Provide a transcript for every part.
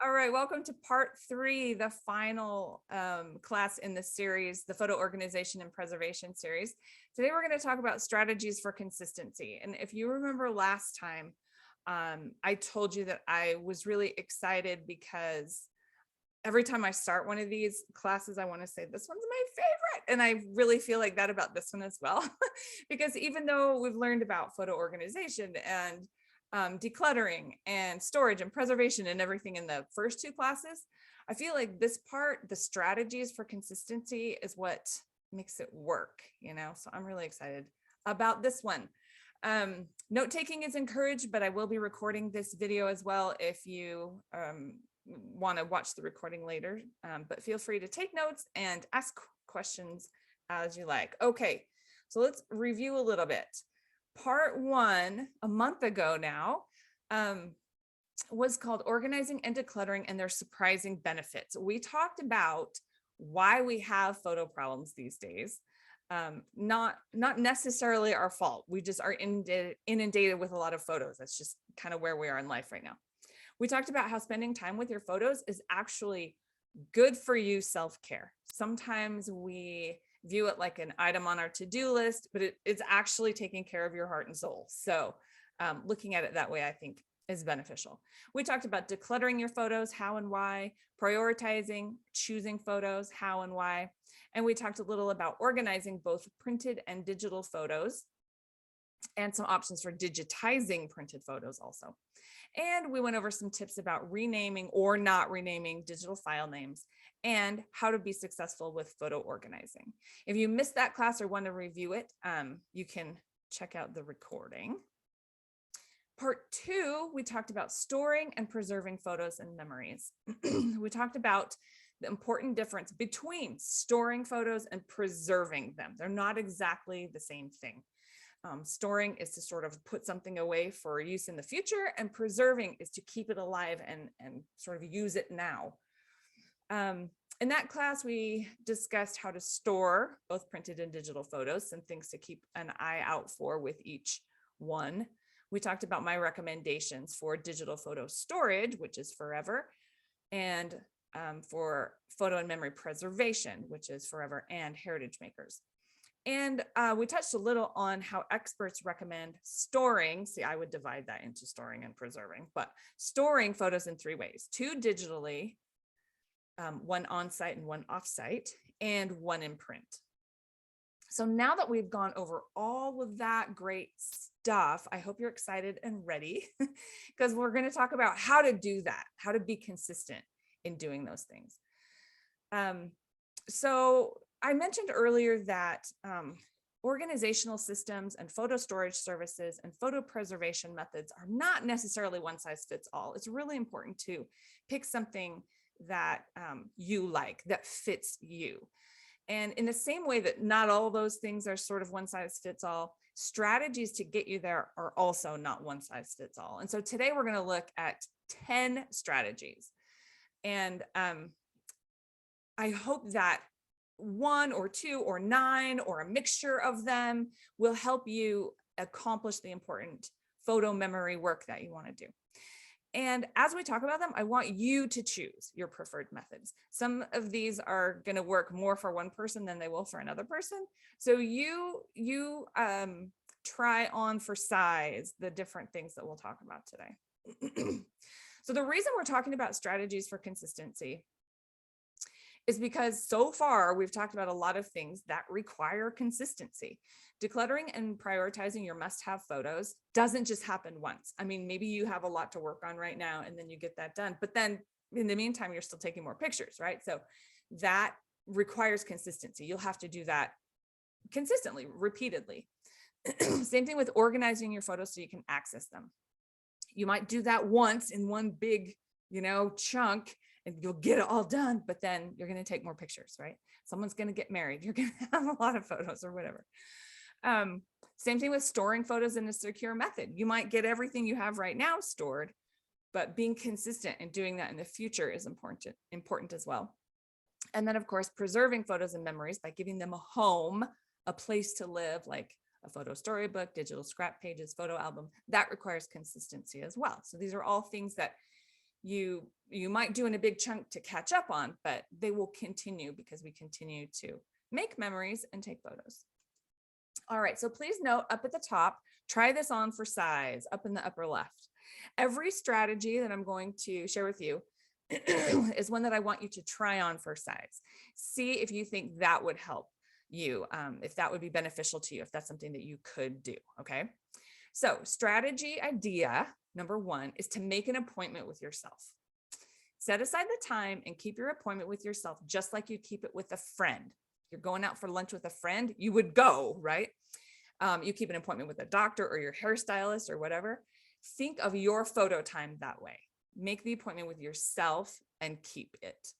All right, welcome to part 3, the final class in the series, the Photo Organization and Preservation series. Today we're going to talk about strategies for consistency. And if you remember last time, I told you that I was really excited because every time I start one of these classes, I want to say, this one's my favorite. And I really feel like that about this one as well. Because even though we've learned about photo organization and decluttering and storage and preservation and everything in the first 2 classes, I feel like this part, the strategies for consistency, is what makes it work, so I'm really excited about this one. Note taking is encouraged, but I will be recording this video as well if you want to watch the recording later, but feel free to take notes and ask questions as you like. Okay, so let's review a little bit. Part 1, a month ago now, was called Organizing and Decluttering and Their Surprising Benefits. We talked about why we have photo problems these days. Not necessarily our fault. We just are inundated with a lot of photos. That's just kind of where we are in life right now. We talked about how spending time with your photos is actually good for you self-care. Sometimes we view it like an item on our to-do list, but it's actually taking care of your heart and soul. So looking at it that way, I think, is beneficial. We talked about decluttering your photos, how and why, prioritizing, choosing photos, how and why. And we talked a little about organizing both printed and digital photos and some options for digitizing printed photos also. And we went over some tips about renaming or not renaming digital file names and how to be successful with photo organizing. If you missed that class or want to review it, you can check out the recording. Part 2, we talked about storing and preserving photos and memories. We talked about the important difference between storing photos and preserving them. They're not exactly the same thing. Storing is to sort of put something away for use in the future, and preserving is to keep it alive and sort of use it now. In that class, we discussed how to store both printed and digital photos, some things to keep an eye out for with each one. We talked about my recommendations for digital photo storage, which is Forever, and for photo and memory preservation, which is Forever and Heritage Makers. And we touched a little on how experts recommend storing. See, I would divide that into storing and preserving, but storing photos in 3 ways: 2 digitally, 1 on-site and 1 off-site, and 1 in print. So now that we've gone over all of that great stuff, I hope you're excited and ready because we're going to talk about how to do that, how to be consistent in doing those things. So I mentioned earlier that organizational systems and photo storage services and photo preservation methods are not necessarily one size fits all. It's really important to pick something that you like, that fits you. And in the same way that not all those things are sort of one size fits all, strategies to get you there are also not one size fits all. And so today we're going to look at 10 strategies. And I hope that 1 or 2 or 9 or a mixture of them will help you accomplish the important photo memory work that you want to do. And as we talk about them, I want you to choose your preferred methods. Some of these are going to work more for one person than they will for another person. So you try on for size the different things that we'll talk about today. So the reason we're talking about strategies for consistency is because so far we've talked about a lot of things that require consistency. Decluttering and prioritizing your must-have photos doesn't just happen once. I mean, maybe you have a lot to work on right now and then you get that done, but then in the meantime, you're still taking more pictures, right? So that requires consistency. You'll have to do that consistently, repeatedly. Same thing with organizing your photos so you can access them. You might do that once in one big, chunk, and you'll get it all done, but then you're going to take more pictures, right? Someone's going to get married. You're going to have a lot of photos or whatever. Same thing with storing photos in a secure method. You might get everything you have right now stored, but being consistent and doing that in the future is important as well. And then of course, preserving photos and memories by giving them a home, a place to live, like a photo storybook, digital scrap pages, photo album, that requires consistency as well. So these are all things that you might do in a big chunk to catch up on, but they will continue because we continue to make memories and take photos. All right, so please note up at the top, try this on for size up in the upper left. Every strategy that I'm going to share with you is one that I want you to try on for size. See if you think that would help you, if that would be beneficial to you, if that's something that you could do, okay? So strategy idea number 1 is to make an appointment with yourself. Set aside the time and keep your appointment with yourself just like you keep it with a friend. You're going out for lunch with a friend, you would go, right? You keep an appointment with a doctor or your hairstylist or whatever. Think of your photo time that way. Make the appointment with yourself and keep it.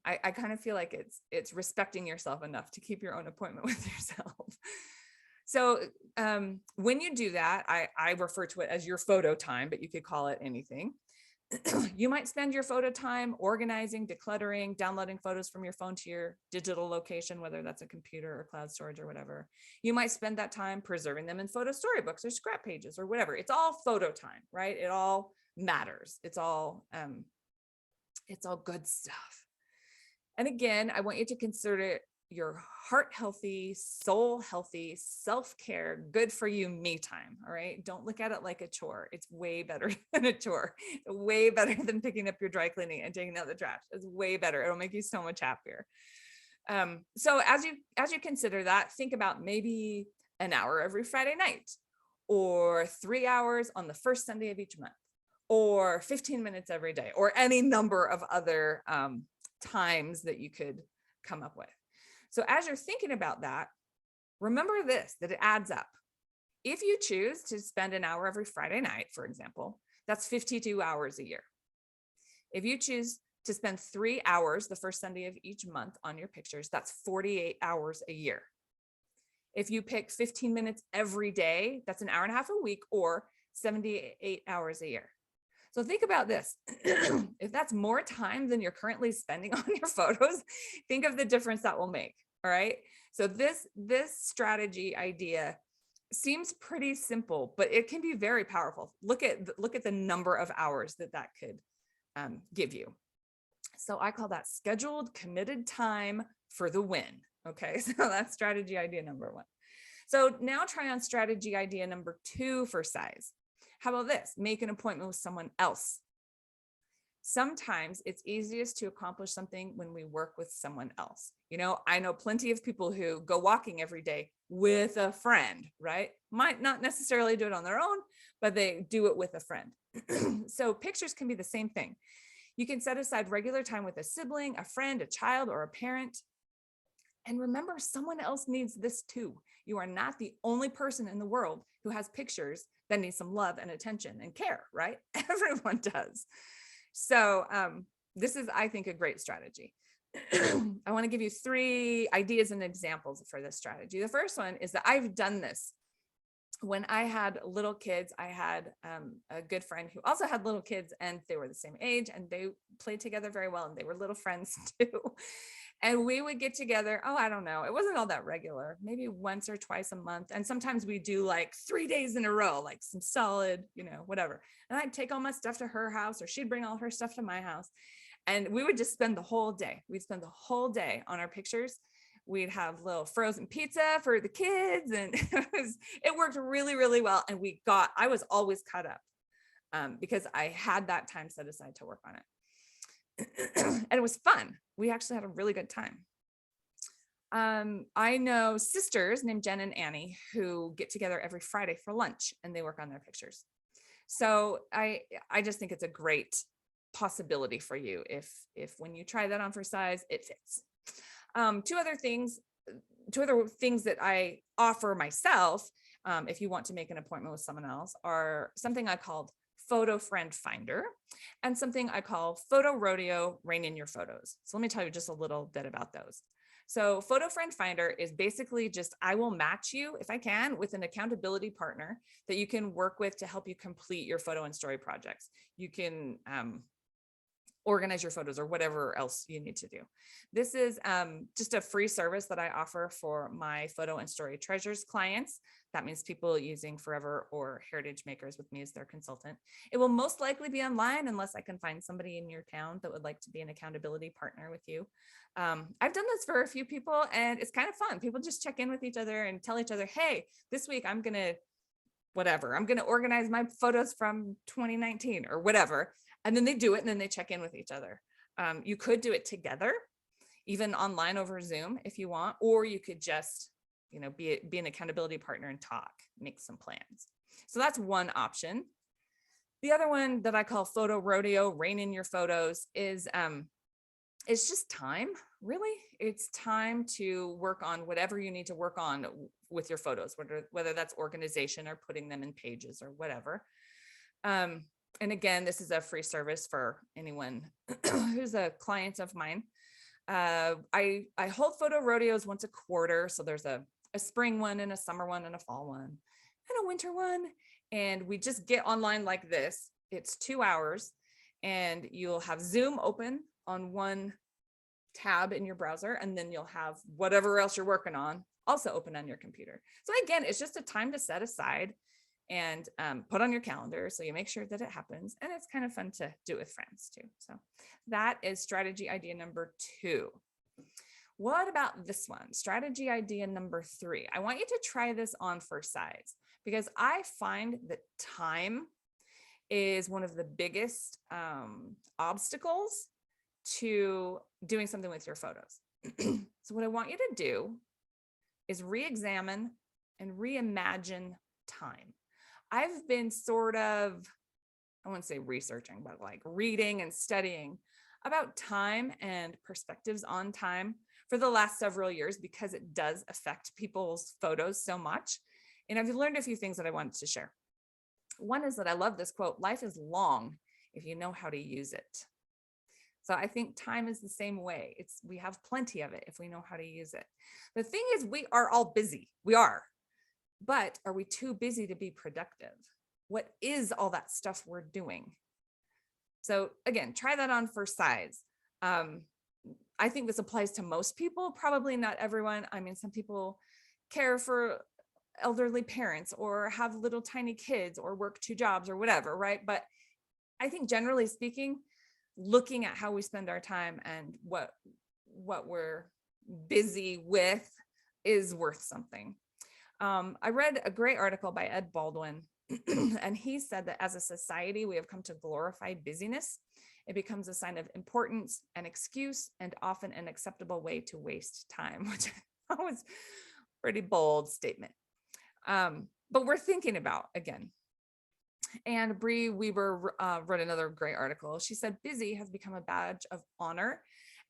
I kind of feel like it's respecting yourself enough to keep your own appointment with yourself. So when you do that, I refer to it as your photo time, but you could call it anything. You might spend your photo time organizing, decluttering, downloading photos from your phone to your digital location, whether that's a computer or cloud storage or whatever. You might spend that time preserving them in photo storybooks or scrap pages or whatever. It's all photo time, right? It all matters. It's all good stuff. And again, I want you to consider your heart healthy, soul healthy, self-care, good for you me time. All right. Don't look at it like a chore. It's way better than a chore. Way better than picking up your dry cleaning and taking out the trash. It's way better. It'll make you so much happier. So as you consider that, think about maybe an hour every Friday night, or 3 hours on the first Sunday of each month, or 15 minutes every day, or any number of other times that you could come up with. So as you're thinking about that, remember that it adds up. If you choose to spend an hour every Friday night, for example, that's 52 hours a year. If you choose to spend 3 hours the first Sunday of each month on your pictures, that's 48 hours a year. If you pick 15 minutes every day, that's an hour and a half a week, or 78 hours a year. So think about this. If that's more time than you're currently spending on your photos, think of the difference that will make. All right. So this strategy idea seems pretty simple, but it can be very powerful. Look at the number of hours that could give you. So I call that scheduled, committed time for the win. Okay. So that's strategy idea number 1. So now try on strategy idea number 2 for size. How about this? Make an appointment with someone else. Sometimes it's easiest to accomplish something when we work with someone else. You know, I know plenty of people who go walking every day with a friend, right? Might not necessarily do it on their own, but they do it with a friend. So pictures can be the same thing. You can set aside regular time with a sibling, a friend, a child, or a parent. And remember, someone else needs this too. You are not the only person in the world who has pictures that need some love and attention and care, right? Everyone does. So this is, I think, a great strategy. I want to give you 3 ideas and examples for this strategy. The first one is that I've done this. When I had little kids, I had a good friend who also had little kids, and they were the same age, and they played together very well, and they were little friends too. And we would get together, I don't know, it wasn't all that regular, maybe once or twice a month. And sometimes we do like 3 days in a row, like some solid, whatever. And I'd take all my stuff to her house, or she'd bring all her stuff to my house. And we would just spend the whole day. We'd spend the whole day on our pictures. We'd have little frozen pizza for the kids. And it worked really, really well. And I was always caught up because I had that time set aside to work on it. And it was fun. We actually had a really good time. I know sisters named Jen and Annie who get together every Friday for lunch, and they work on their pictures. So I just think it's a great possibility for you if when you try that on for size, it fits. Two other things that I offer myself, if you want to make an appointment with someone else, are something I called Photo Friend Finder and something I call Photo Rodeo, Rein in Your Photos. So let me tell you just a little bit about those. So Photo Friend Finder is basically just, I will match you, if I can, with an accountability partner that you can work with to help you complete your photo and story projects. You can organize your photos or whatever else you need to do. This is just a free service that I offer for my photo and story treasures clients. That means people using Forever or Heritage Makers with me as their consultant. It will most likely be online unless I can find somebody in your town that would like to be an accountability partner with you. I've done this for a few people and it's kind of fun. People just check in with each other and tell each other, hey, this week I'm going to organize my photos from 2019 or whatever. And then they do it and then they check in with each other. You could do it together, even online over Zoom if you want, or you could just, be an accountability partner and talk, make some plans. So that's one option. The other one that I call photo rodeo, rein in your photos, is it's just time, really. It's time to work on whatever you need to work on with your photos, whether that's organization or putting them in pages or whatever. And again, this is a free service for anyone who's a client of mine. I hold photo rodeos once a quarter. So there's a spring one and a summer one and a fall one and a winter one. And we just get online like this. It's 2 hours and you'll have Zoom open on one tab in your browser. And then you'll have whatever else you're working on also open on your computer. So again, it's just a time to set aside and put on your calendar so you make sure that it happens. And it's kind of fun to do it with friends too. So that is strategy idea number 2. What about this one? Strategy idea number 3. I want you to try this on for size because I find that time is one of the biggest obstacles to doing something with your photos. So what I want you to do is re-examine and reimagine time. I've been sort of, I wouldn't say researching, but like reading and studying about time and perspectives on time for the last several years because it does affect people's photos so much. And I've learned a few things that I wanted to share. One is that I love this quote, life is long if you know how to use it. So I think time is the same way. We have plenty of it if we know how to use it. The thing is, we are all busy. We are. But are we too busy to be productive? What is all that stuff we're doing? So again, try that on for size. I think this applies to most people, probably not everyone. I mean, some people care for elderly parents or have little tiny kids or work 2 jobs or whatever, right? But I think generally speaking, looking at how we spend our time and what we're busy with is worth something. I read a great article by Ed Baldwin, and he said that as a society, we have come to glorify busyness. It becomes a sign of importance, an excuse, and often an acceptable way to waste time, which was a pretty bold statement. But we're thinking about again. And Bree Weber wrote another great article. She said, busy has become a badge of honor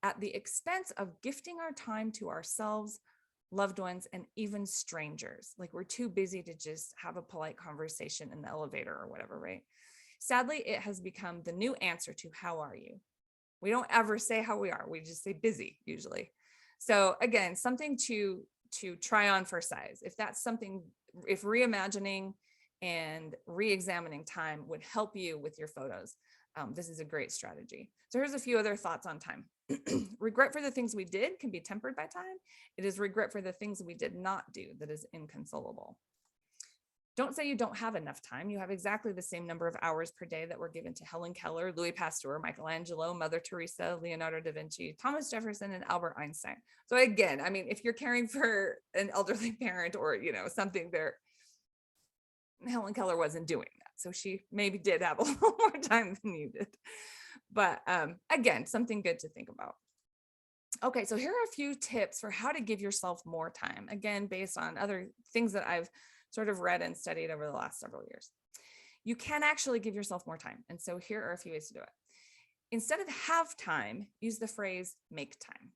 at the expense of gifting our time to ourselves, loved ones, and even strangers. Like we're too busy to just have a polite conversation in the elevator or whatever, right? Sadly, it has become the new answer to how are you? We don't ever say how we are. We just say busy usually. So again, something to try on for size. If that's something, if reimagining and re-examining time would help you with your photos, this is a great strategy. So here's a few other thoughts on time. Regret for the things we did can be tempered by time. It is regret for the things we did not do that is inconsolable. Don't say you don't have enough time. You have exactly the same number of hours per day that were given to Helen Keller, Louis Pasteur, Michelangelo, Mother Teresa, Leonardo da Vinci, Thomas Jefferson, and Albert Einstein. So again, I mean, if you're caring for an elderly parent or, something there, Helen Keller wasn't doing that. So she maybe did have a little more time than you did. But again, something good to think about. Okay, so here are a few tips for how to give yourself more time. Again, based on other things that I've sort of read and studied over the last several years. You can actually give yourself more time. And so here are a few ways to do it. Instead of have time, use the phrase make time.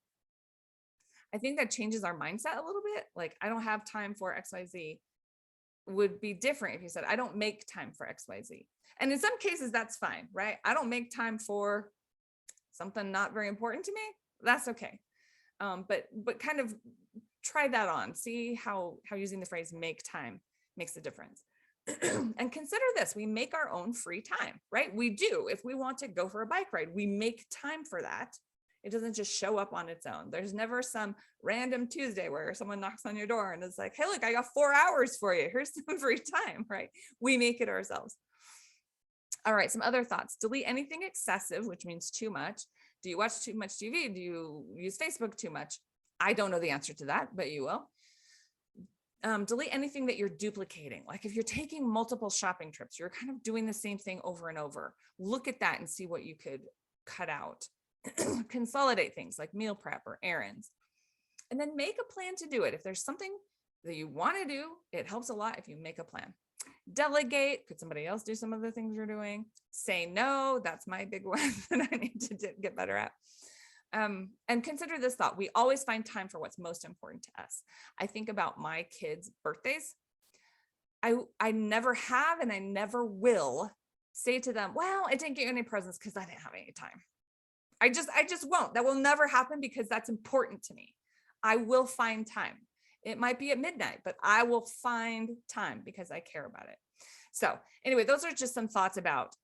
I think that changes our mindset a little bit. Like, I don't have time for XYZ would be different if you said, I don't make time for XYZ. And in some cases, that's fine, right? I don't make time for something not very important to me. That's okay. But kind of try that on. See how using the phrase make time makes a difference. And consider this, we make our own free time, right? We do. If we want to go for a bike ride, we make time for that. It doesn't just show up on its own. There's never some random Tuesday where someone knocks on your door and is like, hey, look, I got 4 hours for you. Here's some free time, right? We make it ourselves. All right, some other thoughts. Delete anything excessive, which means too much. Do you watch too much TV? Do you use Facebook too much? I don't know the answer to that, but you will. Delete anything that you're duplicating. Like if you're taking multiple shopping trips, you're kind of doing the same thing over and over. Look at that and see what you could cut out. Consolidate things like meal prep or errands, and then make a plan to do it. If there's something that you want to do, it helps a lot if you make a plan. Delegate. Could somebody else do some of the things you're doing? Say no. That's my big one that I need to get better at. And consider this thought. We always find time for what's most important to us. I think about my kids' birthdays. I never have, and I never will say to them, well, I didn't get you any presents because I didn't have any time. I just won't. That will never happen because that's important to me. I will find time. It might be at midnight, but I will find time because I care about it. So anyway, those are just some thoughts about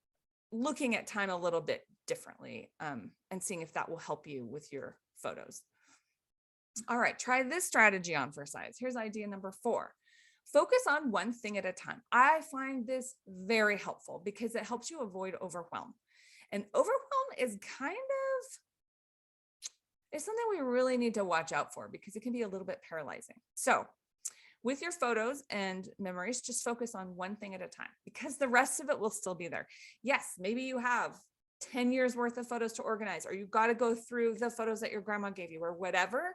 looking at time a little bit differently, and seeing if that will help you with your photos. All right, try this strategy on for size. Here's idea number 4. Focus on one thing at a time. I find this very helpful because it helps you avoid overwhelm. And overwhelm is it's something we really need to watch out for because it can be a little bit paralyzing. So with your photos and memories, just focus on one thing at a time because the rest of it will still be there. Yes, maybe you have 10 years worth of photos to organize, or you've got to go through the photos that your grandma gave you or whatever.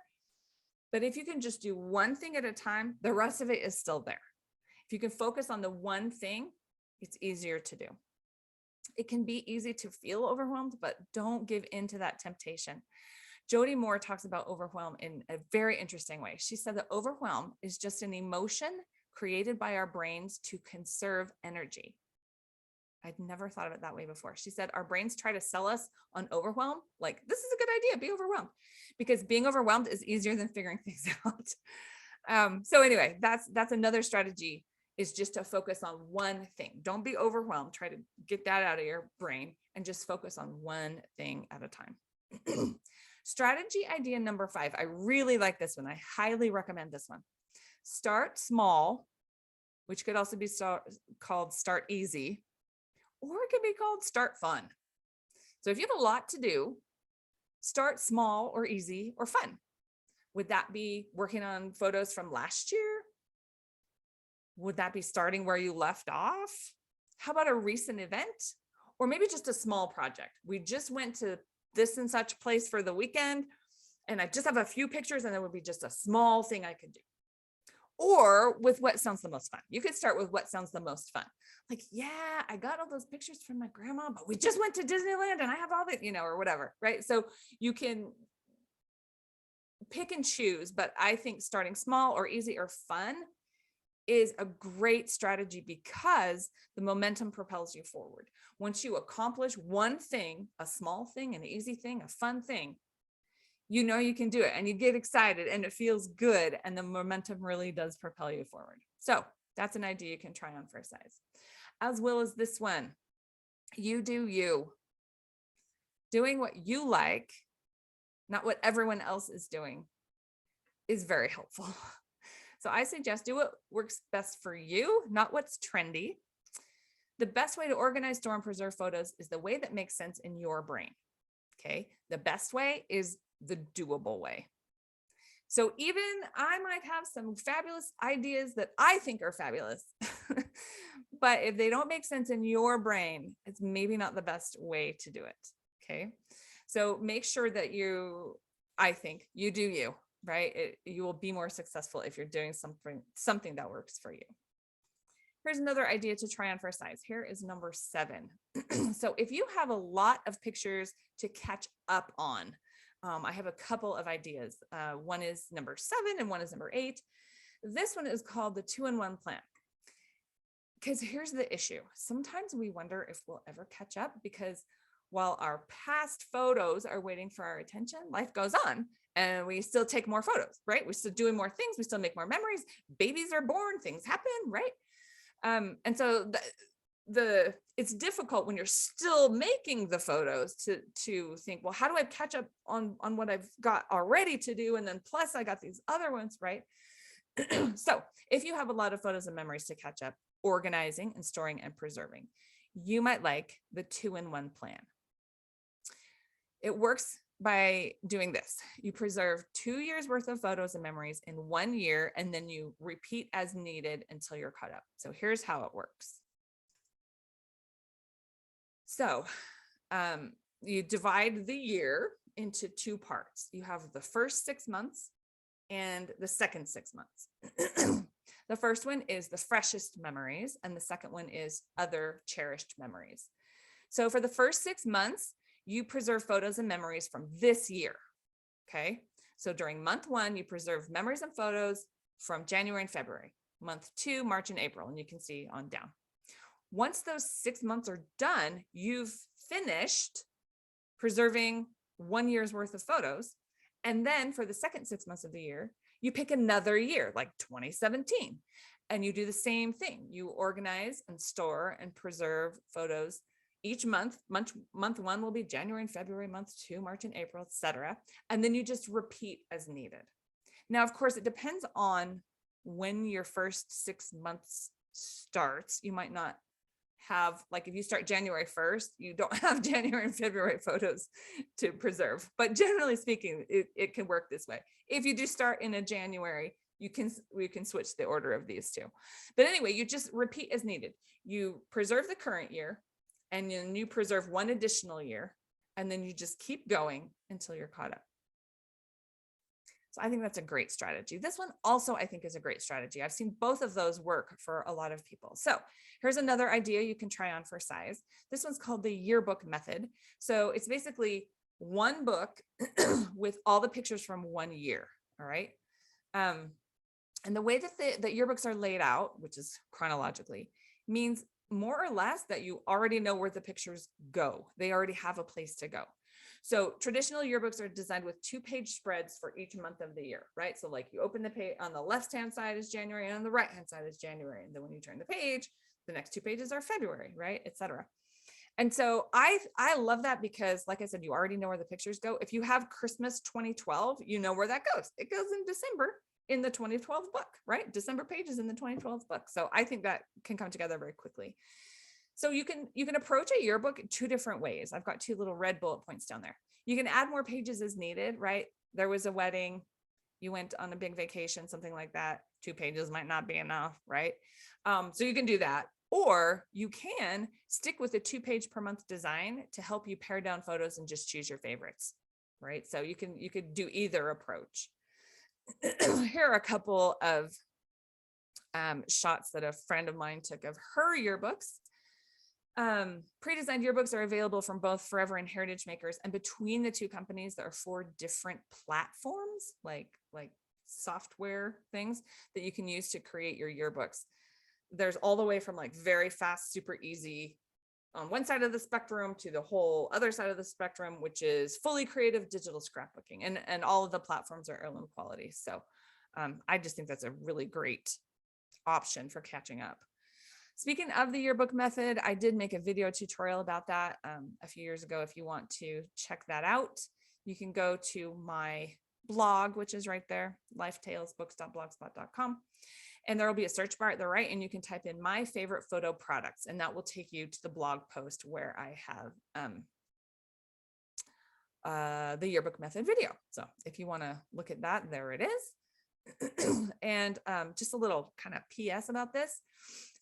But if you can just do one thing at a time, the rest of it is still there. If you can focus on the one thing, it's easier to do. It can be easy to feel overwhelmed, but don't give in to that temptation. Jody Moore talks about overwhelm in a very interesting way. She said that overwhelm is just an emotion created by our brains to conserve energy. I'd never thought of it that way before. She said our brains try to sell us on overwhelm. Like, this is a good idea, be overwhelmed, because being overwhelmed is easier than figuring things out. So anyway, that's another strategy, is just to focus on one thing. Don't be overwhelmed. Try to get that out of your brain and just focus on one thing at a time. Strategy idea number 5. I really like this one. I highly recommend this one. Start small, which could also be called start easy, or it could be called start fun. So if you have a lot to do, start small or easy or fun. Would that be working on photos from last year? Would that be starting where you left off? How about a recent event? Or maybe just a small project. We just went to this and such place for the weekend, and I just have a few pictures, and it would be just a small thing I could do. Or with what sounds the most fun. You could start with what sounds the most fun. Like, yeah, I got all those pictures from my grandma, but we just went to Disneyland and I have all that, or whatever, right? So you can pick and choose, but I think starting small or easy or fun is a great strategy because the momentum propels you forward. Once you accomplish one thing, a small thing, an easy thing, a fun thing, you can do it and you get excited and it feels good, and the momentum really does propel you forward. So that's an idea you can try on for size. As well as this one, you do you. Doing what you like, not what everyone else is doing, is very helpful. So I suggest do what works best for you, not what's trendy. The best way to organize, store, and preserve photos is the way that makes sense in your brain. Okay. The best way is the doable way. So even I might have some fabulous ideas that I think are fabulous, but if they don't make sense in your brain, it's maybe not the best way to do it. Okay. So make sure that I think you do you, right? You will be more successful if you're doing something that works for you. Here's another idea to try on for size. Here is number 7. So if you have a lot of pictures to catch up on, I have a couple of ideas. One is number 7 and one is number 8. This one is called the 2-in-1 plan. Because here's the issue. Sometimes we wonder if we'll ever catch up, because while our past photos are waiting for our attention, life goes on and we still take more photos, right? We're still doing more things. We still make more memories. Babies are born, things happen, right? And so it's difficult when you're still making the photos to think, well, how do I catch up on what I've got already to do? And then plus I got these other ones, right? So if you have a lot of photos and memories to catch up, organizing and storing and preserving, you might like the 2-in-1 plan. It works by doing this. You preserve 2 years worth of photos and memories in 1 year, and then you repeat as needed until you're caught up. So here's how it works. So you divide the year into 2 parts. You have the first 6 months and the second 6 months. The first one is the freshest memories, and the second one is other cherished memories. So for the first 6 months, you preserve photos and memories from this year. Okay. So during month 1, you preserve memories and photos from January and February, month 2, March and April, and you can see on down. Once those 6 months are done, you've finished preserving 1 year's worth of photos. And then for the second 6 months of the year, you pick another year, like 2017, and you do the same thing. You organize and store and preserve photos each month. Month 1 will be January and February, month 2, March and April, etc. And then you just repeat as needed. Now, of course, it depends on when your first 6 months starts. You might not have, like if you start January 1st, you don't have January and February photos to preserve. But generally speaking, it can work this way. If you do start in a January, we can switch the order of these two. But anyway, you just repeat as needed. You preserve the current year, and then you preserve 1 additional year, and then you just keep going until you're caught up. So I think that's a great strategy. This one also, I think, is a great strategy. I've seen both of those work for a lot of people. So here's another idea you can try on for size. This one's called the yearbook method. So it's basically one book with all the pictures from 1 year. All right. And the way that the yearbooks are laid out, which is chronologically, means more or less that you already know where the pictures go. They already have a place to go. So traditional yearbooks are designed with 2-page spreads for each month of the year, right? So like you open the page, on the left-hand side is January, and on the right-hand side is January. And then when you turn the page, the next 2 pages are February, right? Etc. And so I love that because, like I said, you already know where the pictures go. If you have Christmas 2012, you know where that goes. It goes in December in the 2012 book, right? December pages in the 2012 book. So I think that can come together very quickly. So you can approach a yearbook 2 different ways. I've got 2 little red bullet points down there. You can add more pages as needed, right? There was a wedding, you went on a big vacation, something like that. 2 pages might not be enough, right? So you can do that. Or you can stick with a 2-page per month design to help you pare down photos and just choose your favorites, right? So you could do either approach. Here are a couple of shots that a friend of mine took of her yearbooks. Pre-designed yearbooks are available from both Forever and Heritage Makers, and between the 2 companies, there are 4 different platforms, like software things that you can use to create your yearbooks. There's all the way from like very fast, super easy on one side of the spectrum to the whole other side of the spectrum, which is fully creative digital scrapbooking, and all of the platforms are heirloom quality. So I just think that's a really great option for catching up. Speaking of the yearbook method, I did make a video tutorial about that a few years ago. If you want to check that out, you can go to my blog, which is right there, lifetalesbooks.blogspot.com. And there will be a search bar at the right, and you can type in my favorite photo products, and that will take you to the blog post where I have the yearbook method video. So if you want to look at that, there it is. And just a little kind of PS about this.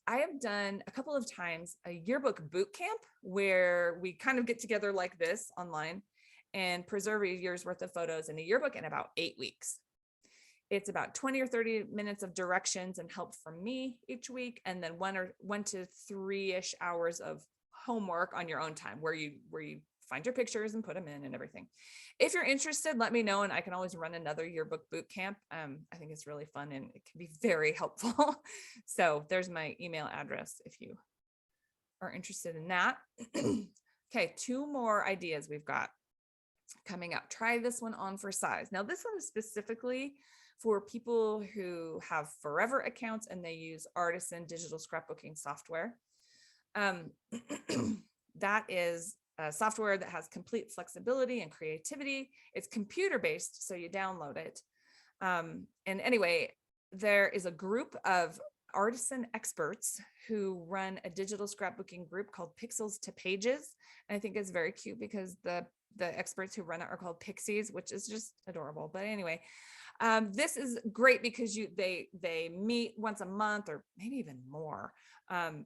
I have done a couple of times a yearbook boot camp where we kind of get together like this online and preserve a year's worth of photos in a yearbook in about 8 weeks. It's about 20 or 30 minutes of directions and help from me each week, and then 1 to 3-ish hours of homework on your own time where you find your pictures and put them in and everything. If you're interested, let me know, and I can always run another yearbook boot camp. I think it's really fun and it can be very helpful. So there's my email address if you are interested in that. Okay, 2 more ideas we've got coming up. Try this one on for size. Now this one is specifically for people who have forever accounts and they use artisan digital scrapbooking software. That is a software that has complete flexibility and creativity. It's computer-based, so you download it. And anyway, there is a group of artisan experts who run a digital scrapbooking group called Pixels to Pages. And I think it's very cute because the experts who run it are called Pixies, which is just adorable. But anyway, this is great because they meet once a month or maybe even more.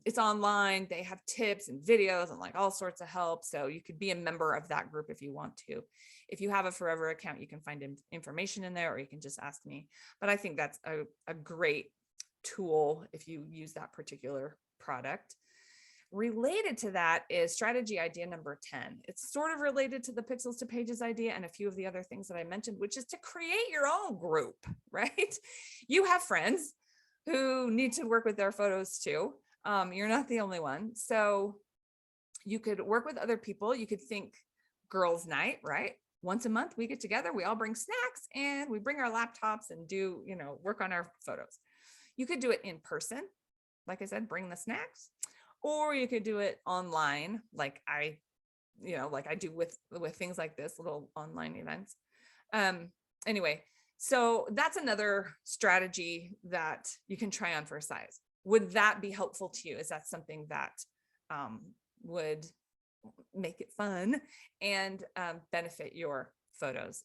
It's online. They have tips and videos and like all sorts of help. So you could be a member of that group if you want to. If you have a forever account, you can find information in there, or you can just ask me. But I think that's a great tool if you use that particular product. Related to that is strategy idea number 10. It's sort of related to the Pixels to Pages idea and a few of the other things that I mentioned, which is to create your own group, right? You have friends who need to work with their photos too. You're not the only one. So you could work with other people. You could think girls' night, right? Once a month, we get together, we all bring snacks and we bring our laptops and do, work on our photos. You could do it in person. Like I said, bring the snacks. Or you could do it online, like I do with things like this, little online events. Anyway, so that's another strategy that you can try on for size. Would that be helpful to you? Is that something that would make it fun and benefit your photos?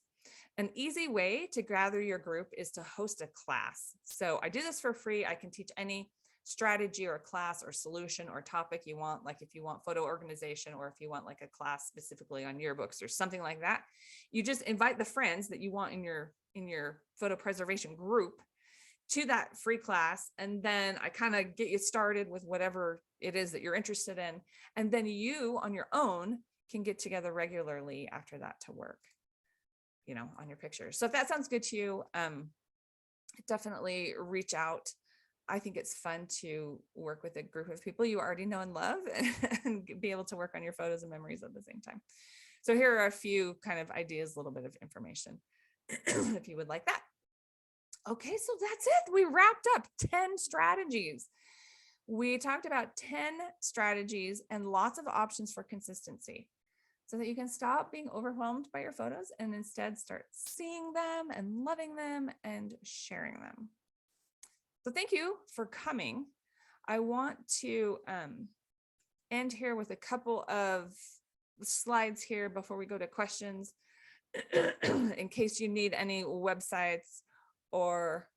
An easy way to gather your group is to host a class. So I do this for free. I can teach any strategy or class or solution or topic you want, like if you want photo organization or if you want like a class specifically on yearbooks or something like that, you just invite the friends that you want in your photo preservation group to that free class. And then I kind of get you started with whatever it is that you're interested in. And then you on your own can get together regularly after that to work, on your pictures. So if that sounds good to you, definitely reach out. I think it's fun to work with a group of people you already know and love and be able to work on your photos and memories at the same time. So here are a few kind of ideas, a little bit of information if you would like that. Okay, so that's it. We wrapped up 10 strategies. We talked about 10 strategies and lots of options for consistency so that you can stop being overwhelmed by your photos and instead start seeing them and loving them and sharing them. So thank you for coming. I want to end here with a couple of slides here before we go to questions in case you need any websites or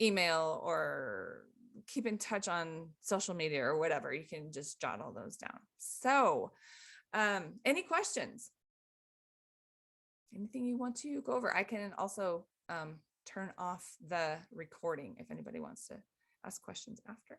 email or keep in touch on social media or whatever. You can just jot all those down. So any questions? Anything you want to go over? I can also turn off the recording if anybody wants to ask questions after.